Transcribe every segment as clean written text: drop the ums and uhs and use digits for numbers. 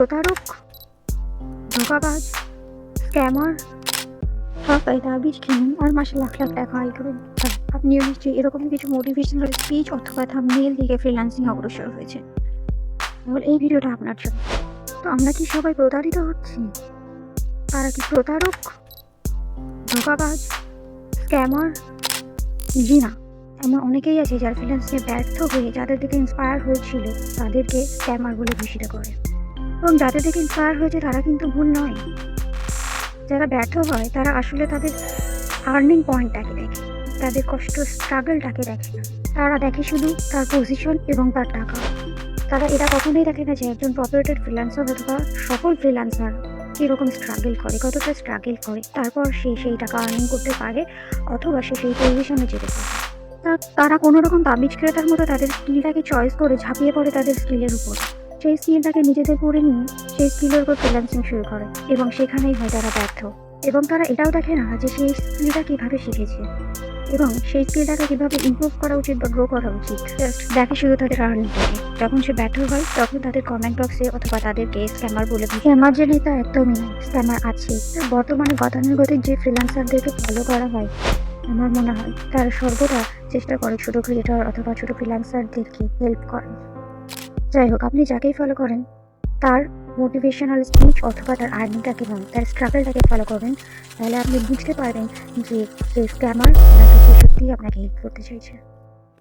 প্রতারক, ধোঁকাবাজ, স্ক্যামার, সরকারি তাবিজ কিনুন আর মাসে লাখ লাখ টাকা আয় করুন। আপনিও নিশ্চয়ই এরকম কিছু মোটিভেশনাল স্পিচ অথবা থাম্বনেইল দেখে ফ্রিল্যান্সিং অগ্রসর হয়েছে। তাহলে এই ভিডিওটা আপনার জন্য। তো আমরা কি সবাই প্রতারিত হচ্ছি? তারা কি প্রতারক, ধোঁকাবাজ, স্ক্যামার? জি না, এমন অনেকেই আছে যারা ফ্রিল্যান্সিংয়ে ব্যর্থ হয়ে যাদের থেকে ইন্সপায়ার হয়েছিল তাদেরকে স্ক্যামার বলে ভূষিত করে, এবং যাদের থেকে ইন্সপায়ার হয়েছে তারা কিন্তু ভুল নয়। যারা ব্যর্থ হয় তারা আসলে তাদের আর্নিং পয়েন্টটাকে দেখে, তাদের কষ্ট স্ট্রাগলটাকে দেখে না। তারা দেখে শুধু তার পজিশন এবং তার টাকা। তারা এটা কখনোই দেখে না যে একজন প্রপারেটেড ফ্রিল্যান্সার অথবা সফল ফ্রিল্যান্সার কীরকম স্ট্রাগল করে, কতটা স্ট্রাগল করে, তারপর সে সেই টাকা আর্নিং করতে পারে অথবা সে সেই পজিশনে যেতে পারে। তারা কোনো রকম তাবিজ ক্রেতার মতো তাদের স্কিলটাকে চয়েস করে ঝাঁপিয়ে পড়ে তাদের স্কিলের উপর। সেই স্কিলটাকে নিজেদের করে নিয়ে সেই স্কিলের উপর ফ্রিল্যান্সিং শুরু করে, এবং সেখানেই হয় তারা ব্যর্থ। এবং তারা এটাও দেখে না যে সেই স্কিলটা কীভাবে শিখেছে এবং সেই স্কিলটাকে কীভাবে ইমপ্রুভ করা উচিত বা গ্রো করা উচিত। জাস্ট দেখে শুধু তাদের আর্নিংটাকে। যখন সে ব্যর্থ হয় তখন তাদের কমেন্ট বক্সে অথবা তাদেরকে স্ক্যামার বলে দিই। স্ক্যামার যে নেই তা একদমই নয়, স্ক্যামার আছে। বর্তমানে গতানুগতিক যে ফ্রিল্যান্সারদেরকে ফলো করা হয়, আমার মনে হয় তারা সর্বদা চেষ্টা করে ছোটো ক্রিয়েটর অথবা ছোটো ফ্রিল্যান্সারদেরকে হেল্প করেন। যাই হোক, আপনি যাকেই ফলো করেন তার মোটিভেশনাল স্পিচ অথবা তার আর্নিংটাকে নয়, তার স্ট্রাগলটাকে ফলো করবেন, তাহলে আপনি বুঝতে পারবেন যে সে স্ক্যামার নাকি সে সত্যিই আপনাকে হেল্প করতে চাইছে।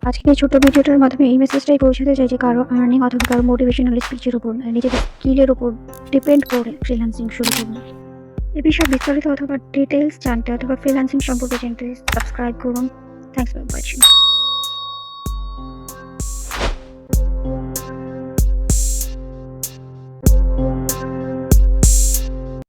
আজকে এই ছোট্ট ভিডিওটার মাধ্যমে এই মেসেজটাই পৌঁছাতে চাই যে কারো আর্নিং অথবা কারো মোটিভেশনাল স্পিচের উপর নিজেদের স্কিলের উপর ডিপেন্ড করে ফ্রিল্যান্সিং শুরু করুন। এ বিষয়ে বিস্তারিত অথবা ডিটেলস জানতে অথবা ফ্রিল্যান্সিং সম্পর্কে জানতে সাবস্ক্রাইব করুন। Thanks for watching.